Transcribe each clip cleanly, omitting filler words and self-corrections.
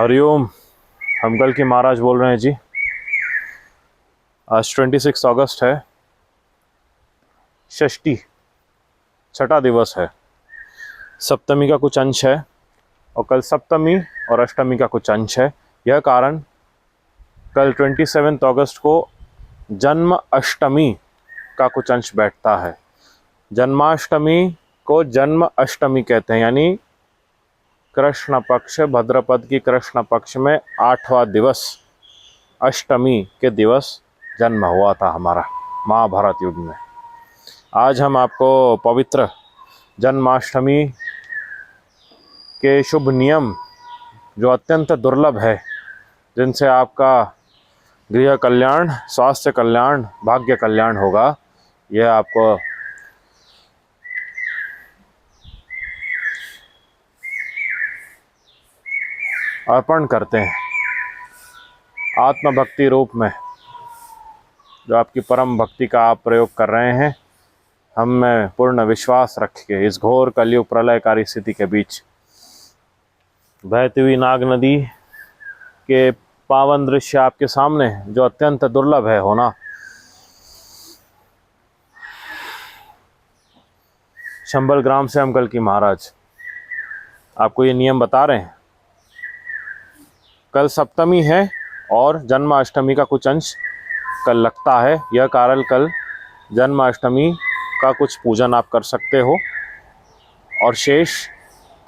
हरिओम। हम कल की महाराज बोल रहे हैं जी। आज 26 अगस्त है, षष्ठी, छठा दिवस है। सप्तमी का कुछ अंश है और कल सप्तमी और अष्टमी का कुछ अंश है। यह कारण कल 27 अगस्त को जन्म अष्टमी का कुछ अंश बैठता है। जन्माष्टमी को जन्म अष्टमी कहते हैं, यानी कृष्ण पक्ष, भद्रपद की कृष्ण पक्ष में 8वां दिवस अष्टमी के दिवस जन्म हुआ था हमारा महाभारत युग में। आज हम आपको पवित्र जन्माष्टमी के शुभ नियम, जो अत्यंत दुर्लभ है, जिनसे आपका गृह कल्याण, स्वास्थ्य कल्याण, भाग्य कल्याण होगा, यह आपको अर्पण करते हैं आत्मभक्ति रूप में। जो आपकी परम भक्ति का आप प्रयोग कर रहे हैं, हम में पूर्ण विश्वास रख के इस घोर कलयुग प्रलयकारी स्थिति के बीच बहती हुई नाग नदी के पावन दृश्य आपके सामने, जो अत्यंत दुर्लभ है होना। शंबल ग्राम से हम कल की महाराज आपको ये नियम बता रहे हैं। कल सप्तमी है और जन्माष्टमी का कुछ अंश कल लगता है। यह कारण कल जन्माष्टमी का कुछ पूजन आप कर सकते हो और शेष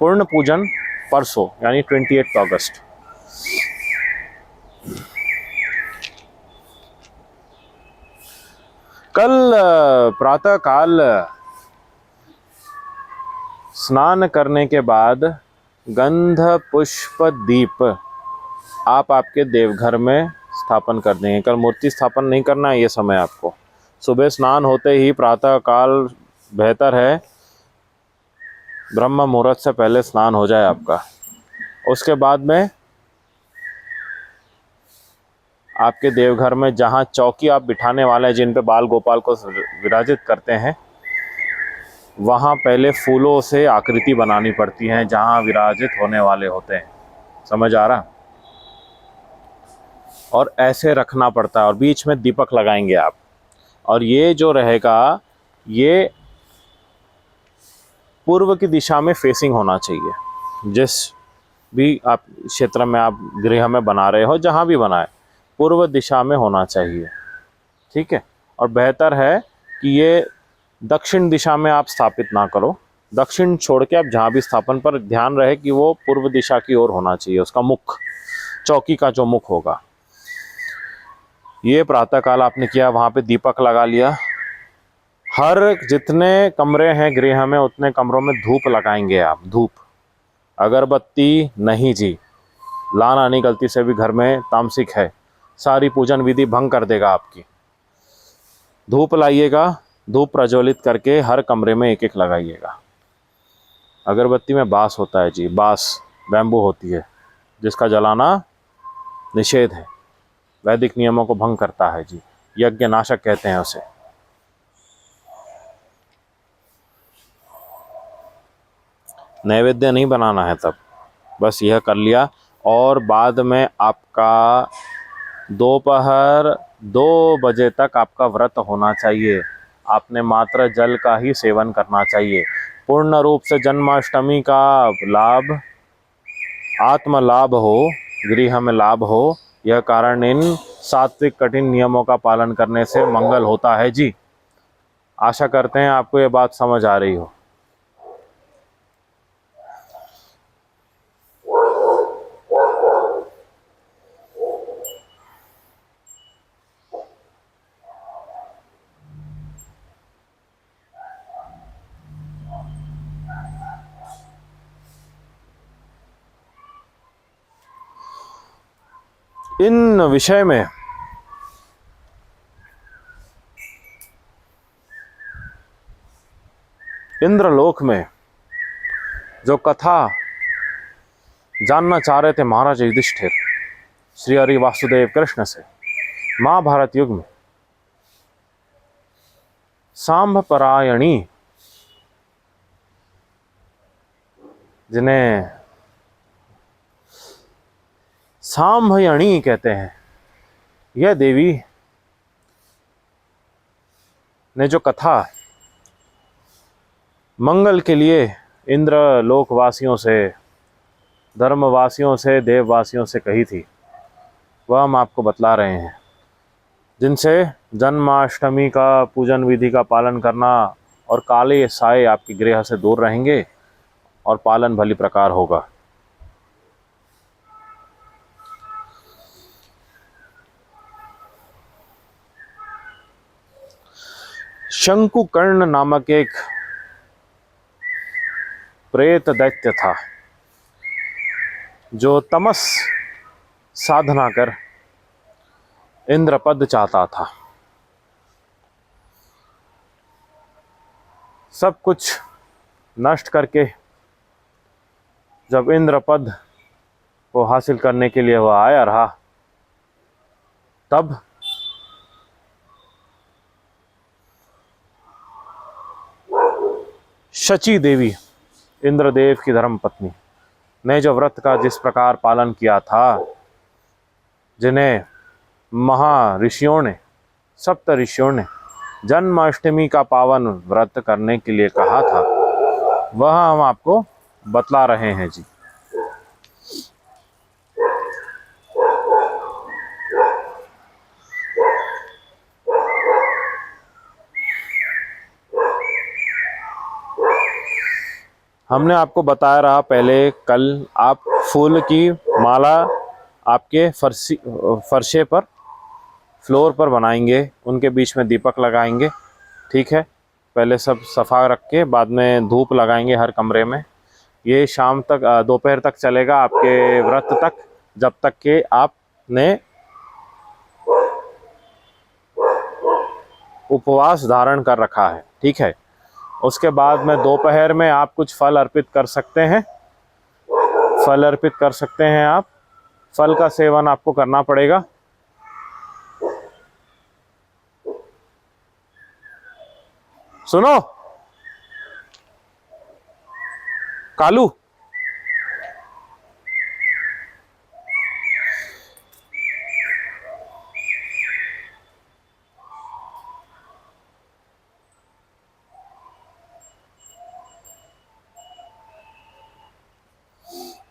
पूर्ण पूजन परसों यानी 28 अगस्त। कल प्रातः काल स्नान करने के बाद गंध पुष्प दीप आप आपके देवघर में स्थापन कर देंगे। कल मूर्ति स्थापन नहीं करना है। ये समय आपको सुबह स्नान होते ही प्रातः काल बेहतर है, ब्रह्म मुहूर्त से पहले स्नान हो जाए आपका। उसके बाद में आपके देवघर में जहाँ चौकी आप बिठाने वाले हैं, जिन पे बाल गोपाल को विराजित करते हैं, वहाँ पहले फूलों से आकृति बनानी पड़ती है जहाँ विराजित होने वाले होते हैं। समझ आ रहा? और ऐसे रखना पड़ता है और बीच में दीपक लगाएंगे आप। और ये जो रहेगा, ये पूर्व की दिशा में फेसिंग होना चाहिए। जिस भी आप क्षेत्र में आप गृह में बना रहे हो, जहाँ भी बनाए, पूर्व दिशा में होना चाहिए। ठीक है। और बेहतर है कि ये दक्षिण दिशा में आप स्थापित ना करो। दक्षिण छोड़ के आप जहाँ भी स्थापन, पर ध्यान रहे कि वो पूर्व दिशा की ओर होना चाहिए, उसका मुख, चौकी का जो मुख होगा। ये प्रातःकाल आपने किया, वहाँ पे दीपक लगा लिया। हर जितने कमरे हैं गृह में, उतने कमरों में धूप लगाएंगे आप। धूप, अगरबत्ती नहीं जी। लाना नहीं, गलती से भी घर में तामसिक है, सारी पूजन विधि भंग कर देगा आपकी। धूप लाइएगा, धूप प्रज्वलित करके हर कमरे में एक एक लगाइएगा। अगरबत्ती में बास होता है जी, बास बैम्बू होती है, जिसका जलाना निषेध है, वैदिक नियमों को भंग करता है जी। यज्ञ नाशक कहते हैं उसे। नैवेद्य नहीं बनाना है तब, बस यह कर लिया। और बाद में आपका दोपहर 2 बजे तक आपका व्रत होना चाहिए। आपने मात्र जल का ही सेवन करना चाहिए। पूर्ण रूप से जन्माष्टमी का लाभ, आत्म लाभ हो, गृह में लाभ हो, यह कारण इन सात्विक कठिन नियमों का पालन करने से मंगल होता है जी। आशा करते हैं आपको ये बात समझ आ रही हो। इन विषय में इंद्रलोक में जो कथा जानना चाह रहे थे महाराज युधिष्ठिर श्री हरि वासुदेव कृष्ण से, महाभारत युग में सांभपरायणी, जिन्हें सांभयणी कहते हैं। यह देवी ने जो कथा मंगल के लिए इंद्र लोकवासियों से, धर्मवासियों से, देववासियों से कही थी, वह हम आपको बतला रहे हैं, जिनसे जन्माष्टमी का पूजन विधि का पालन करना और काले साए आपके गृह से दूर रहेंगे और पालन भली प्रकार होगा। शंकुकर्ण नामक एक प्रेत दैत्य था, जो तमस साधना कर इंद्रपद चाहता था। सब कुछ नष्ट करके जब इंद्रपद को हासिल करने के लिए वह आया रहा, तब शची देवी, इंद्रदेव की धर्मपत्नी, ने जो व्रत का जिस प्रकार पालन किया था, जिन्हें महर्षियों ने, सप्त ऋषियों ने जन्माष्टमी का पावन व्रत करने के लिए कहा था, वह हम आपको बतला रहे हैं जी। हमने आपको बताया रहा पहले, कल आप फूल की माला आपके फर्शे पर, फ्लोर पर बनाएंगे, उनके बीच में दीपक लगाएंगे, ठीक है। पहले सब सफ़ा रख के बाद में धूप लगाएंगे हर कमरे में। ये शाम तक, दोपहर तक चलेगा, आपके व्रत तक, जब तक कि आपने उपवास धारण कर रखा है, ठीक है। उसके बाद में दोपहर में आप कुछ फल अर्पित कर सकते हैं, फल अर्पित कर सकते हैं आप। फल का सेवन आपको करना पड़ेगा। सुनो कालू,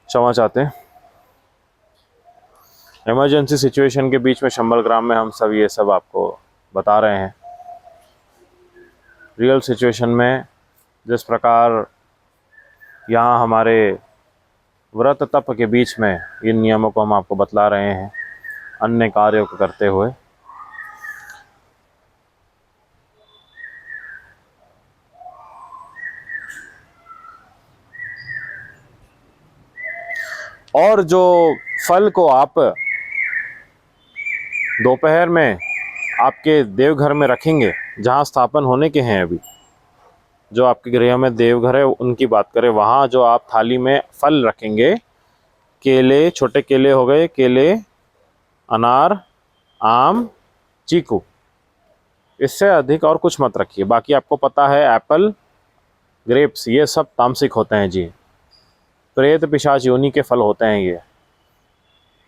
क्षमा चाहते हैं, इमरजेंसी सिचुएशन के बीच में शंबल ग्राम में हम सब ये सब आपको बता रहे हैं। रियल सिचुएशन में जिस प्रकार यहाँ हमारे व्रत तप के बीच में इन नियमों को हम आपको बतला रहे हैं, अन्य कार्यों को करते हुए। और जो फल को आप दोपहर में आपके देवघर में रखेंगे, जहाँ स्थापन होने के हैं, अभी जो आपके गृह में देवघर है उनकी बात करें, वहाँ जो आप थाली में फल रखेंगे, केले, छोटे केले हो गए, केले, अनार, आम, चीकू, इससे अधिक और कुछ मत रखिए। बाकी आपको पता है एप्पल, ग्रेप्स, ये सब तामसिक होते हैं जी, प्रेत पिशाच योनि के फल होते हैं, ये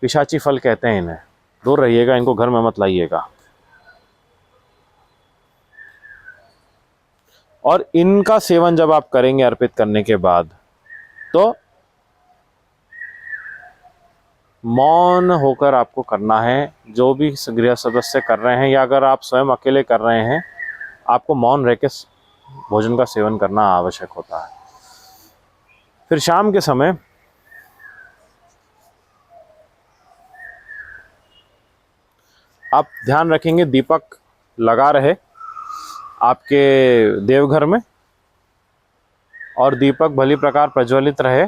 पिशाची फल कहते हैं इन्हें, दूर रहिएगा, इनको घर में मत लाइएगा। और इनका सेवन जब आप करेंगे अर्पित करने के बाद, तो मौन होकर आपको करना है। जो भी गृह सदस्य कर रहे हैं या अगर आप स्वयं अकेले कर रहे हैं, आपको मौन रह के भोजन का सेवन करना आवश्यक होता है। फिर शाम के समय आप ध्यान रखेंगे दीपक लगा रहे आपके देवघर में, और दीपक भली प्रकार प्रज्वलित रहे।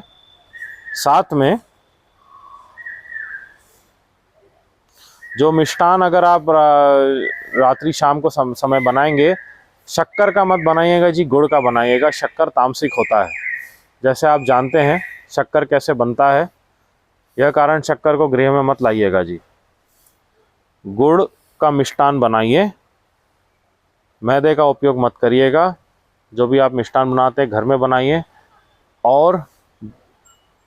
साथ में जो मिष्टान अगर आप रात्रि शाम को समय बनाएंगे, शक्कर का मत बनाइएगा जी, गुड़ का बनाइएगा। शक्कर तामसिक होता है, जैसे आप जानते हैं शक्कर कैसे बनता है, यह कारण शक्कर को गृह में मत लाइएगा जी। गुड़ का मिष्टान बनाइए, मैदे का उपयोग मत करिएगा। जो भी आप मिष्टान बनाते हैं घर में बनाइए। और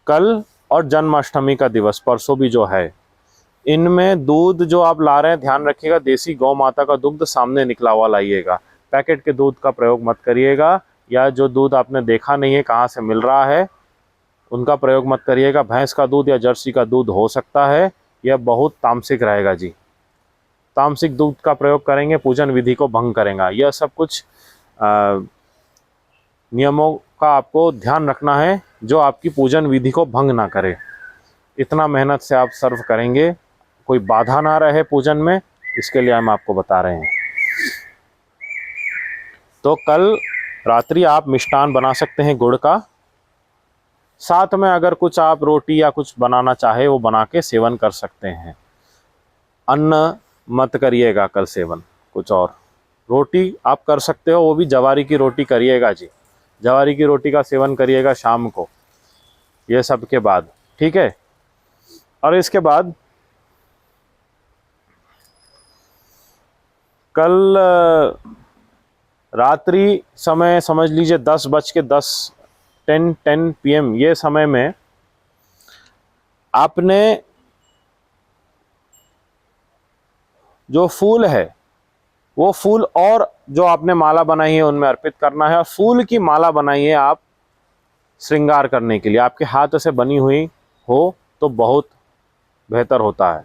कल और जन्माष्टमी का दिवस परसों भी जो है, इनमें दूध जो आप ला रहे हैं ध्यान रखिएगा, देसी गौ माता का दुग्ध सामने निकला हुआ लाइएगा। पैकेट के दूध का प्रयोग मत करिएगा, या जो दूध आपने देखा नहीं है कहाँ से मिल रहा है उनका प्रयोग मत करिएगा। भैंस का दूध या जर्सी का दूध हो सकता है, यह बहुत तामसिक रहेगा जी। तामसिक दूध का प्रयोग करेंगे, पूजन विधि को भंग करेगा। यह सब कुछ नियमों का आपको ध्यान रखना है जो आपकी पूजन विधि को भंग ना करे। इतना मेहनत से आप सर्व करेंगे, कोई बाधा ना रहे पूजन में, इसके लिए हम आपको बता रहे हैं। तो कल रात्रि आप मिष्ठान बना सकते हैं गुड़ का, साथ में अगर कुछ आप रोटी या कुछ बनाना चाहे वो बना के सेवन कर सकते हैं। अन्न मत करिएगा कल सेवन, कुछ और रोटी आप कर सकते हो, वो भी जवारी की रोटी करिएगा जी। जवारी की रोटी का सेवन करिएगा शाम को, ये सब के बाद, ठीक है। और इसके बाद कल रात्रि समय समझ लीजिए 10 PM, ये समय में आपने जो फूल है वो फूल और जो आपने माला बनाई है उनमें अर्पित करना है। और फूल की माला बनाइए आप श्रृंगार करने के लिए, आपके हाथ से बनी हुई हो तो बहुत बेहतर होता है।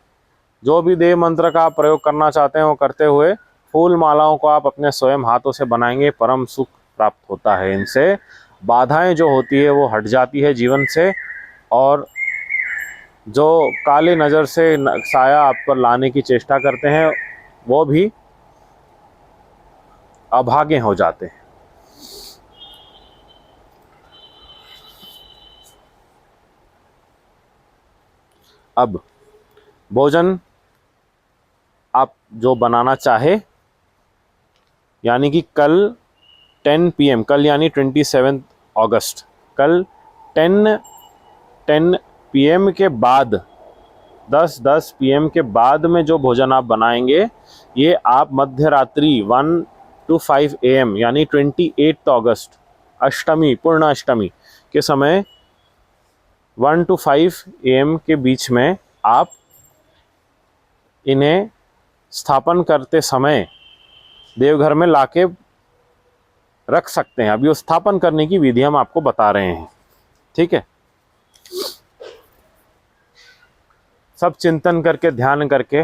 जो भी देव मंत्र का आप प्रयोग करना चाहते हैं वो करते हुए फूल मालाओं को आप अपने स्वयं हाथों से बनाएंगे, परम सुख प्राप्त होता है। इनसे बाधाएं जो होती है वो हट जाती है जीवन से, और जो काले नज़र से साया आप पर लाने की चेष्टा करते हैं वो भी अभागे हो जाते हैं। अब भोजन आप जो बनाना चाहे, यानी कि कल 10 PM, कल यानी 27 अगस्त, कल 10 PM के बाद 10 PM के बाद में जो भोजन आप बनाएंगे ये आप मध्य रात्रि 1 to 5 AM यानी 28 अगस्त, अष्टमी, पूर्ण अष्टमी के समय 1 to 5 AM के बीच में आप इन्हें स्थापन करते समय देवघर में लाके रख सकते हैं। अभी वो स्थापन करने की विधि हम आपको बता रहे हैं, ठीक है। सब चिंतन करके, ध्यान करके,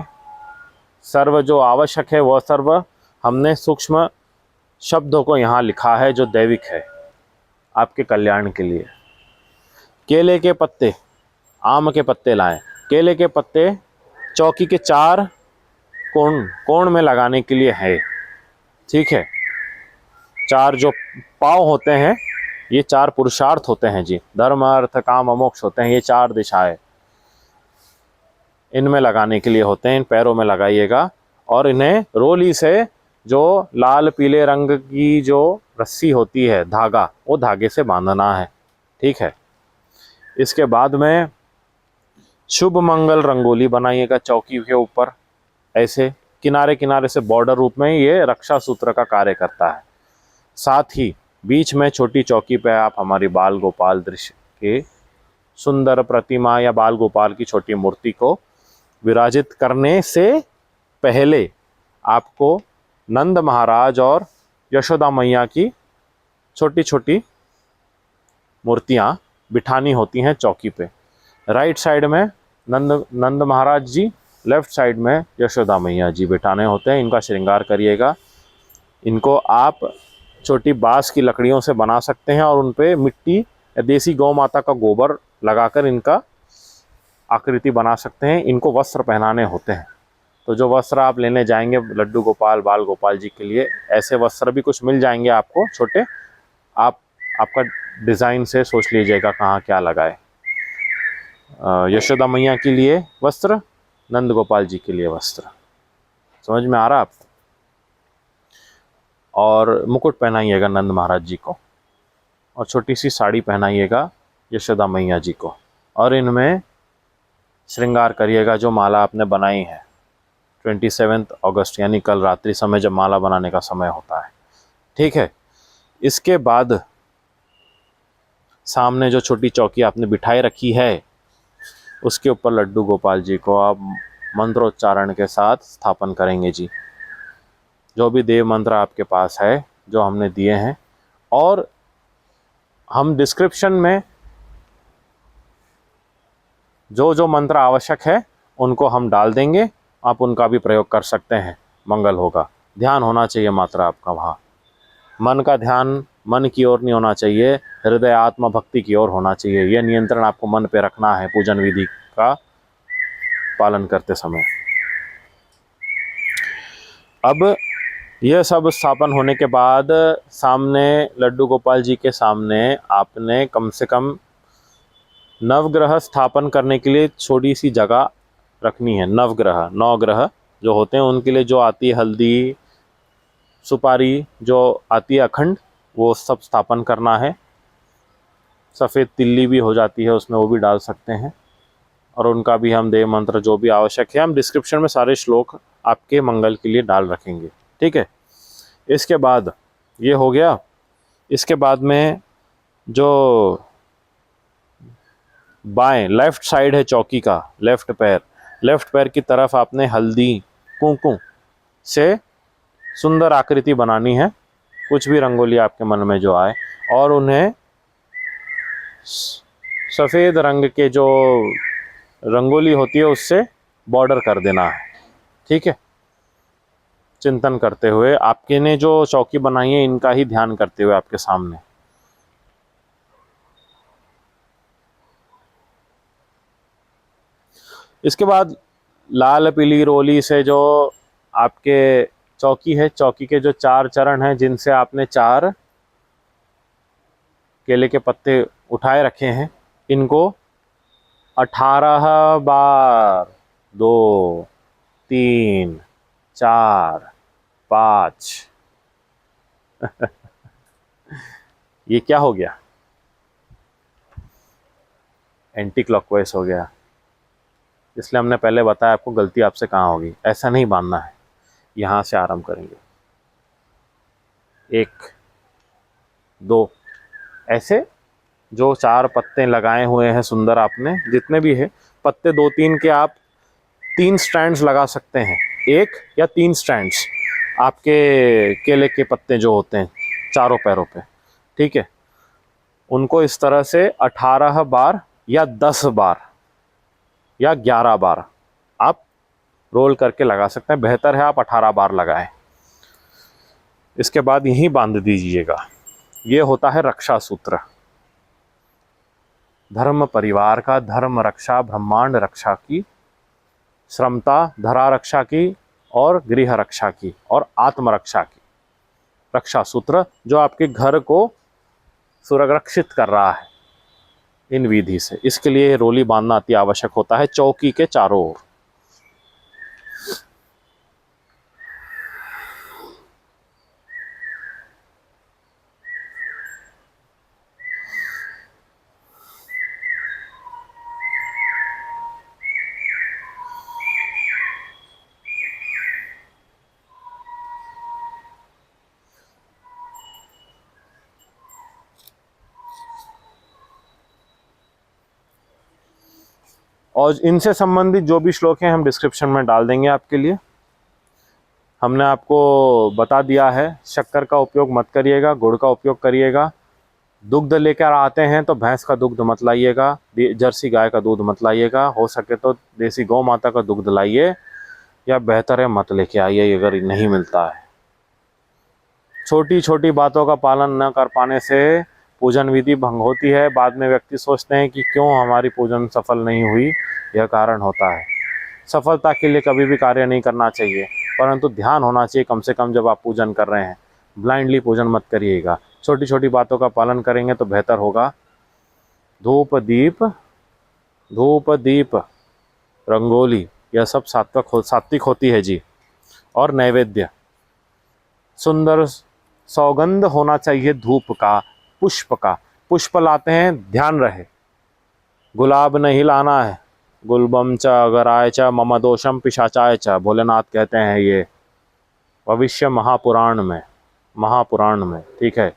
सर्व जो आवश्यक है वह सर्व हमने सूक्ष्म शब्दों को यहाँ लिखा है जो दैविक है आपके कल्याण के लिए। केले के पत्ते, आम के पत्ते लाएं। केले के पत्ते चौकी के 4 कोण में लगाने के लिए है, ठीक है। 4 जो पाँव होते हैं ये 4 पुरुषार्थ होते हैं जी, धर्म अर्थ काम मोक्ष होते हैं, ये 4 दिशाएं इनमें लगाने के लिए होते हैं। इन पैरों में लगाइएगा और इन्हें रोली से जो लाल पीले रंग की जो रस्सी होती है, धागा, वो धागे से बांधना है, ठीक है। इसके बाद में शुभ मंगल रंगोली बनाइएगा चौकी के ऊपर, ऐसे किनारे किनारे से बॉर्डर रूप में, ये रक्षा सूत्र का कार्य करता है। साथ ही बीच में छोटी चौकी पे आप हमारी बाल गोपाल दृश्य के सुंदर प्रतिमा या बाल गोपाल की छोटी मूर्ति को विराजित करने से पहले आपको नंद महाराज और यशोदा मैया की छोटी छोटी मूर्तियाँ बिठानी होती हैं चौकी पे। राइट साइड में नंद महाराज जी, लेफ्ट साइड में यशोदा मैया जी बिठाने होते हैं। इनका श्रृंगार करिएगा। इनको आप छोटी बांस की लकड़ियों से बना सकते हैं और उन पे मिट्टी या देसी गौ माता का गोबर लगाकर इनका आकृति बना सकते हैं। इनको वस्त्र पहनाने होते हैं, तो जो वस्त्र आप लेने जाएंगे लड्डू गोपाल, बाल गोपाल जी के लिए, ऐसे वस्त्र भी कुछ मिल जाएंगे आपको छोटे। आपका डिज़ाइन से सोच लीजिएगा कहाँ क्या लगाए। यशोदा मैया के लिए वस्त्र, नंद गोपाल जी के लिए वस्त्र, समझ में आ रहा आपको। और मुकुट पहनाइएगा नंद महाराज जी को, और छोटी सी साड़ी पहनाइएगा यशोदा मैया जी को, और इनमें श्रृंगार करिएगा जो माला आपने बनाई है 27 अगस्त यानी कल रात्रि समय जब माला बनाने का समय होता है, ठीक है। इसके बाद सामने जो छोटी चौकी आपने बिठाई रखी है उसके ऊपर लड्डू गोपाल जी को आप मंत्रोच्चारण के साथ स्थापन करेंगे जी। जो भी देव मंत्र आपके पास है जो हमने दिए हैं, और हम डिस्क्रिप्शन में जो जो मंत्र आवश्यक है उनको हम डाल देंगे, आप उनका भी प्रयोग कर सकते हैं, मंगल होगा। ध्यान होना चाहिए मात्र आपका वहाँ, मन का ध्यान मन की ओर नहीं होना चाहिए, हृदय आत्मा भक्ति की ओर होना चाहिए। यह नियंत्रण आपको मन पे रखना है पूजन विधि का पालन करते समय। अब यह सब स्थापन होने के बाद सामने लड्डू गोपाल जी के सामने आपने कम से कम नवग्रह स्थापन करने के लिए छोटी सी जगह रखनी है। नवग्रह 9 ग्रह जो होते हैं उनके लिए जो आती है हल्दी सुपारी जो आती है अखंड, वो सब स्थापन करना है। सफ़ेद तिल्ली भी हो जाती है उसमें, वो भी डाल सकते हैं। और उनका भी हम देव मंत्र जो भी आवश्यक है हम डिस्क्रिप्शन में सारे श्लोक आपके मंगल के लिए डाल रखेंगे, ठीक है। इसके बाद ये हो गया। इसके बाद में जो बाएं लेफ़्ट साइड है चौकी का, लेफ़्ट पैर की तरफ आपने हल्दी कुंकुम से सुंदर आकृति बनानी है, कुछ भी रंगोली आपके मन में जो आए, और उन्हें सफ़ेद रंग के जो रंगोली होती है उससे बॉर्डर कर देना है, ठीक है। चिंतन करते हुए आपके ने जो चौकी बनाई है इनका ही ध्यान करते हुए आपके सामने। इसके बाद लाल पीली रोली से जो आपके चौकी है, चौकी के जो 4 चरण हैं जिनसे आपने 4 केले के पत्ते उठाए रखे हैं, इनको 18 बार 2 3 4 5 ये क्या हो गया, एंटी क्लॉकवाइज हो गया, इसलिए हमने पहले बताया आपको गलती आपसे कहाँ होगी। ऐसा नहीं बांधना है, यहाँ से आरंभ करेंगे 1 2 ऐसे जो 4 पत्ते लगाए हुए हैं सुंदर, आपने जितने भी है पत्ते 2-3 के आप 3 स्टैंड्स लगा सकते हैं, 1 या 3 स्टैंड्स आपके केले के पत्ते जो होते हैं चारों पैरों पे, ठीक है। उनको इस तरह से 18 बार या 10 बार या 11 बार आप रोल करके लगा सकते हैं। बेहतर है आप 18 बार लगाएं। इसके बाद यहीं बांध दीजिएगा। ये होता है रक्षा सूत्र, धर्म परिवार का, धर्म रक्षा, ब्रह्मांड रक्षा की, श्रमता धरा रक्षा की, और गृह रक्षा की, और आत्मरक्षा की। रक्षा सूत्र जो आपके घर को सुरक्षित कर रहा है इन विधि से, इसके लिए रोली बांधना अति आवश्यक होता है चौकी के चारों ओर। और इनसे संबंधित जो भी श्लोक हैं हम डिस्क्रिप्शन में डाल देंगे आपके लिए। हमने आपको बता दिया है शक्कर का उपयोग मत करिएगा, गुड़ का उपयोग करिएगा। दुग्ध लेकर आते हैं तो भैंस का दुग्ध मत लाइएगा, जर्सी गाय का दूध मत लाइएगा, हो सके तो देसी गौ माता का दुग्ध लाइए, या बेहतर है मत लेके आइए अगर नहीं मिलता है। छोटी छोटी बातों का पालन न कर पाने से पूजन विधि भंग होती है। बाद में व्यक्ति सोचते हैं कि क्यों हमारी पूजन सफल नहीं हुई, यह कारण होता है। सफलता के लिए कभी भी कार्य नहीं करना चाहिए, परंतु ध्यान होना चाहिए कम से कम जब आप पूजन कर रहे हैं। ब्लाइंडली पूजन मत करिएगा, छोटी छोटी बातों का पालन करेंगे तो बेहतर होगा। धूप दीप रंगोली यह सब सात्विक होती है जी। और नैवेद्य सुंदर सौगंध होना चाहिए, धूप का, पुष्प का। पुष्प लाते हैं ध्यान रहे, गुलाब नहीं लाना है। गुलबम च अगराय च मम दोषम पिशाचाय च, भोलेनाथ कहते हैं ये भविष्य महापुराण में, ठीक है।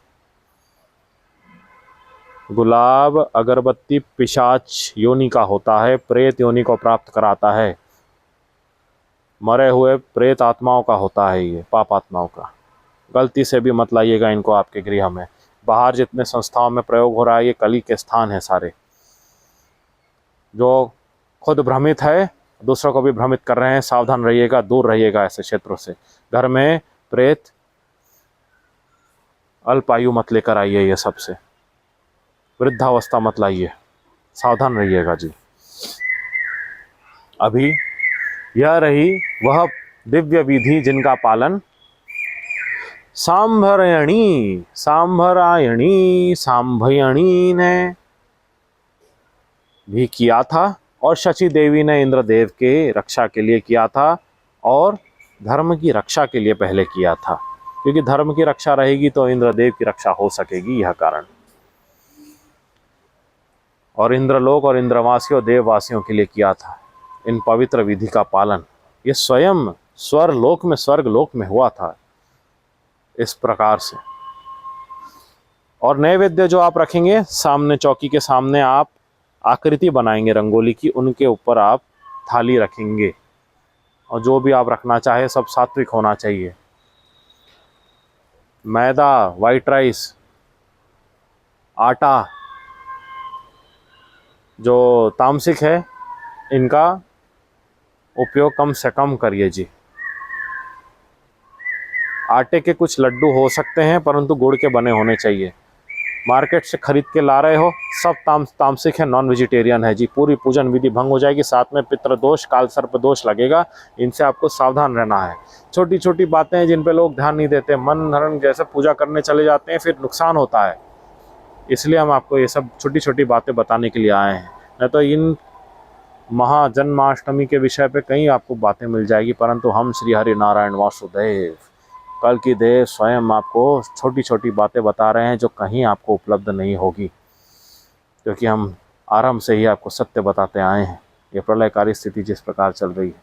गुलाब अगरबत्ती पिशाच योनि का होता है, प्रेत योनि को प्राप्त कराता है। मरे हुए प्रेत आत्माओं का होता है, ये पाप आत्माओं का। गलती से भी मत लाइएगा इनको आपके गृह में। बाहर जितने संस्थाओं में प्रयोग हो रहा है, ये कली के स्थान है सारे। जो खुद भ्रमित है, दूसरों को भी भ्रमित कर रहे हैं, सावधान रहिएगा, दूर रहिएगा ऐसे क्षेत्रों से। घर में प्रेत अल्पायु मत लेकर आइए, ये सबसे वृद्धावस्था मत लाइए, सावधान रहिएगा जी। अभी यह रही वह दिव्य विधि जिनका पालन सांभरायणी ने भी किया था, और शची देवी ने इंद्रदेव के रक्षा के लिए किया था, और धर्म की रक्षा के लिए पहले किया था, क्योंकि धर्म की रक्षा रहेगी तो इंद्रदेव की रक्षा हो सकेगी, यह कारण। और इंद्रलोक और इंद्रवासियों देववासियों के लिए किया था इन पवित्र विधि का पालन। ये स्वयं स्वर्ग लोक में हुआ था इस प्रकार से। और नैवेद्य जो आप रखेंगे सामने, चौकी के सामने आप आकृति बनाएंगे रंगोली की, उनके ऊपर आप थाली रखेंगे, और जो भी आप रखना चाहे सब सात्विक होना चाहिए। मैदा, वाइट राइस, आटा जो तामसिक है, इनका उपयोग कम से कम करिए जी। आटे के कुछ लड्डू हो सकते हैं, परंतु गुड़ के बने होने चाहिए। मार्केट से खरीद के ला रहे हो, सब तामसिक है, नॉन वेजिटेरियन है जी। पूरी पूजन विधि भंग हो जाएगी, साथ में पितृदोष, काल सर्प दोष लगेगा। इनसे आपको सावधान रहना है। छोटी छोटी बातें हैं जिन पे लोग ध्यान नहीं देते, मन हरण जैसे पूजा करने चले जाते हैं, फिर नुकसान होता है। इसलिए हम आपको ये सब छोटी छोटी बातें बताने के लिए आए हैं। नहीं तो इन महाजन्माष्टमी के विषय पे कई आपको बातें मिल जाएगी, परंतु हम श्री हरि नारायण वासुदेव कल की देव स्वयं आपको छोटी छोटी बातें बता रहे हैं जो कहीं आपको उपलब्ध नहीं होगी, क्योंकि हम आरंभ से ही आपको सत्य बताते आए हैं। ये प्रलयकारी स्थिति जिस प्रकार चल रही है,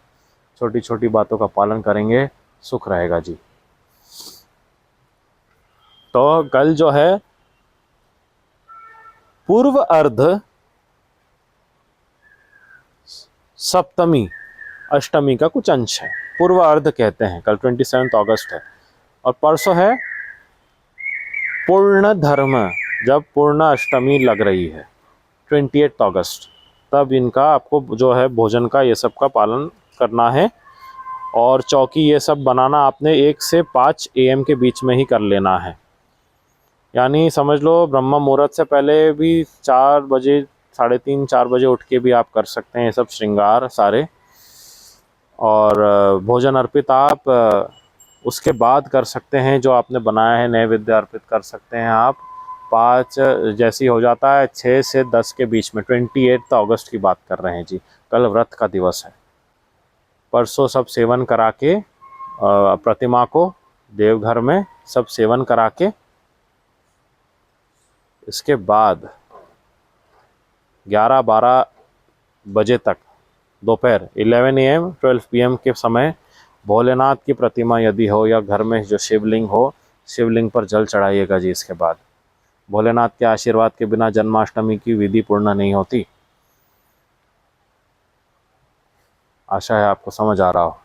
छोटी छोटी बातों का पालन करेंगे, सुख रहेगा जी। तो कल जो है पूर्व अर्ध सप्तमी अष्टमी का कुछ अंश है, पूर्व अर्ध कहते हैं। कल 27 अगस्त है, और परसों है पूर्ण धर्म, जब पूर्ण अष्टमी लग रही है 28 अगस्त, तब इनका आपको जो है भोजन का ये सब का पालन करना है। और चौकी ये सब बनाना आपने 1 से 5 AM के बीच में ही कर लेना है। यानी समझ लो ब्रह्म मुहूर्त से पहले भी 4 बजे, 3:30, 4 बजे उठ के भी आप कर सकते हैं ये सब श्रृंगार सारे। और भोजन अर्पित आप उसके बाद कर सकते हैं, जो आपने बनाया है नैवेद्य अर्पित कर सकते हैं आप 5 जैसी हो जाता है 6 से 10 के बीच में। 28 अगस्त की बात कर रहे हैं जी। कल व्रत का दिवस है। परसों सब सेवन करा के प्रतिमा को देवघर में सब सेवन करा के, इसके बाद 11-12 बजे तक दोपहर 11 AM 12 PM के समय भोलेनाथ की प्रतिमा यदि हो या घर में जो शिवलिंग हो, शिवलिंग पर जल चढ़ाइएगा जी। इसके बाद भोलेनाथ के आशीर्वाद के बिना जन्माष्टमी की विधि पूर्ण नहीं होती। आशा है आपको समझ आ रहा हो,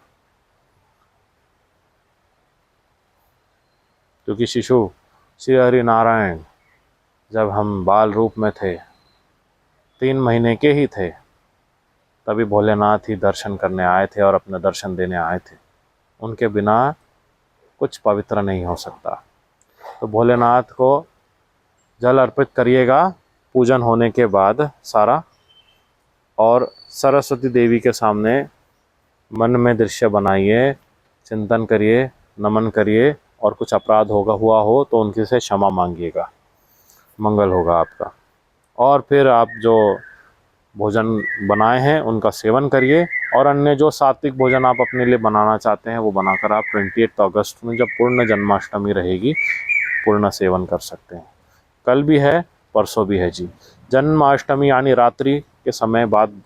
क्योंकि शिशु श्री हरि नारायण जब हम बाल रूप में थे, 3 महीने के ही थे, तभी भोलेनाथ ही दर्शन करने आए थे और अपने दर्शन देने आए थे। उनके बिना कुछ पवित्र नहीं हो सकता। तो भोलेनाथ को जल अर्पित करिएगा पूजन होने के बाद सारा, और सरस्वती देवी के सामने मन में दृश्य बनाइए, चिंतन करिए, नमन करिए, और कुछ अपराध हुआ हो तो उनके से क्षमा मांगिएगा, मंगल होगा आपका। और फिर आप जो भोजन बनाए हैं उनका सेवन करिए, और अन्य जो सात्विक भोजन आप अपने लिए बनाना चाहते हैं वो बनाकर आप 28 अगस्त में जब पूर्ण जन्माष्टमी रहेगी पूर्ण सेवन कर सकते हैं। कल भी है, परसों भी है जी। जन्माष्टमी यानी रात्रि के समय बाद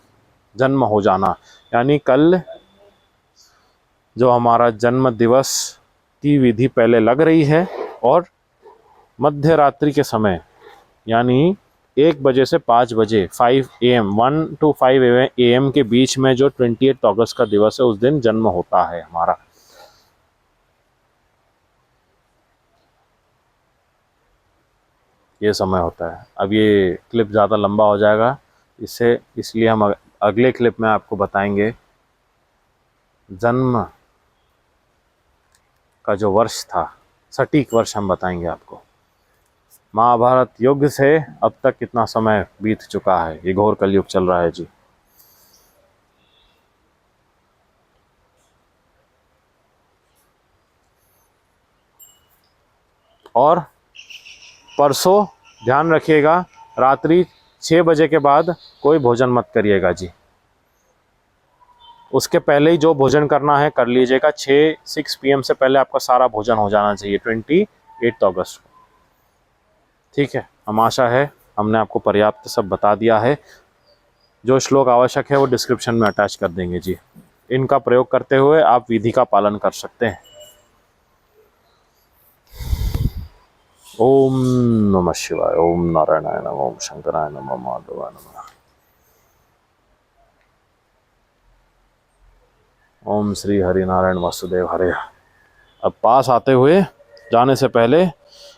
जन्म हो जाना, यानी कल जो हमारा जन्म दिवस की विधि पहले लग रही है, और मध्य रात्रि के समय यानी 1 बजे से 5 बजे 5 AM 1 to 5 AM के बीच में जो 28 अगस्त का दिवस है उस दिन जन्म होता है हमारा। ये समय होता है। अब ये क्लिप ज़्यादा लंबा हो जाएगा इसलिए हम अगले क्लिप में आपको बताएंगे जन्म का जो वर्ष था, सटीक वर्ष हम बताएंगे आपको। महाभारत युग से अब तक कितना समय बीत चुका है, ये घोर कलयुग चल रहा है जी। और परसों ध्यान रखिएगा, रात्रि 6 बजे के बाद कोई भोजन मत करिएगा जी। उसके पहले ही जो भोजन करना है कर लीजिएगा। 6 PM से पहले आपका सारा भोजन हो जाना चाहिए 28 अगस्त को। ठीक है, हम आशा है हमने आपको पर्याप्त सब बता दिया है। जो श्लोक आवश्यक है वो डिस्क्रिप्शन में अटैच कर देंगे जी। इनका प्रयोग करते हुए आप विधि का पालन कर सकते हैं। ओम नमः शिवाय, ओम नारायणाय नमः, ओम शंकराय नमः, माधवाय नमः, ओम श्री हरि नारायण वासुदेव हरे। अब पास आते हुए जाने से पहले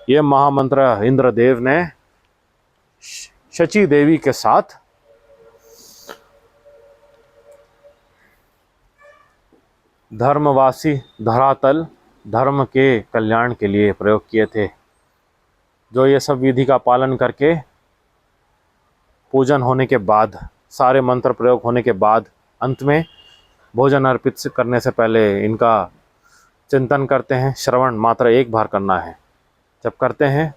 ये महामंत्र इंद्रदेव ने शची देवी के साथ धर्मवासी धरातल धर्म के कल्याण के लिए प्रयोग किए थे। जो ये सब विधि का पालन करके पूजन होने के बाद, सारे मंत्र प्रयोग होने के बाद अंत में भोजन अर्पित करने से पहले इनका चिंतन करते हैं। श्रवण मात्र एक बार करना है। जब करते हैं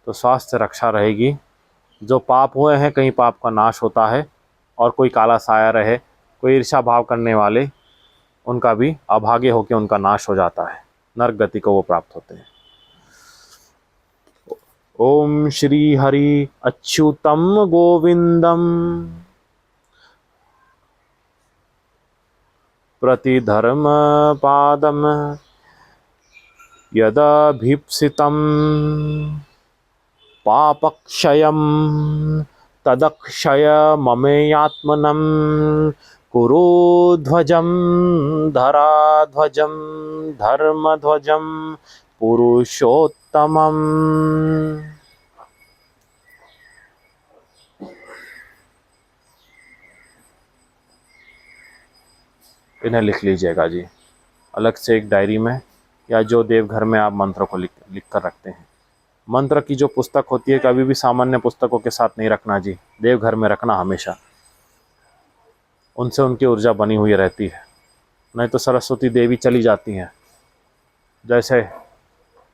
तो स्वास्थ्य रक्षा रहेगी। जो पाप हुए हैं कहीं पाप का नाश होता है, और कोई काला साया रहे, कोई ईर्ष्या भाव करने वाले, उनका भी अभागे होकर उनका नाश हो जाता है, नरक गति को वो प्राप्त होते हैं। ओम श्री हरि अच्युतम गोविंदम प्रतिधर्म पादम यदभीप्सितं पापक्षयं तदक्षय ममेयात्मनं कुरु ध्वजं धराध्वजं धर्मध्वजं पुरुषोत्तमम्। इन्हें लिख लीजिएगा जी अलग से एक डायरी में, या जो देवघर में आप मंत्र को लिख कर रखते हैं। मंत्र की जो पुस्तक होती है कभी भी सामान्य पुस्तकों के साथ नहीं रखना जी, देवघर में रखना हमेशा। उनसे उनकी ऊर्जा बनी हुई रहती है, नहीं तो सरस्वती देवी चली जाती हैं। जैसे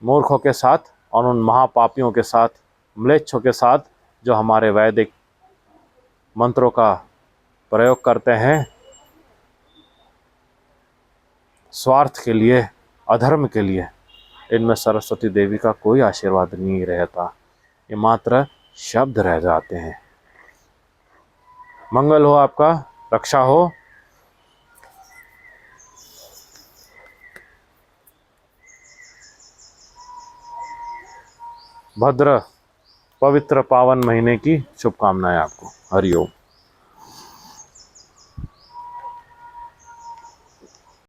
मूर्खों के साथ और उन महापापियों के साथ, म्लेच्छों के साथ जो हमारे वैदिक मंत्रों का प्रयोग करते हैं स्वार्थ के लिए, अधर्म के लिए, इनमें सरस्वती देवी का कोई आशीर्वाद नहीं रहता। ये मात्र शब्द रह जाते हैं। मंगल हो आपका, रक्षा हो। भद्र पवित्र पावन महीने की शुभकामनाएं आपको। हरि ओम।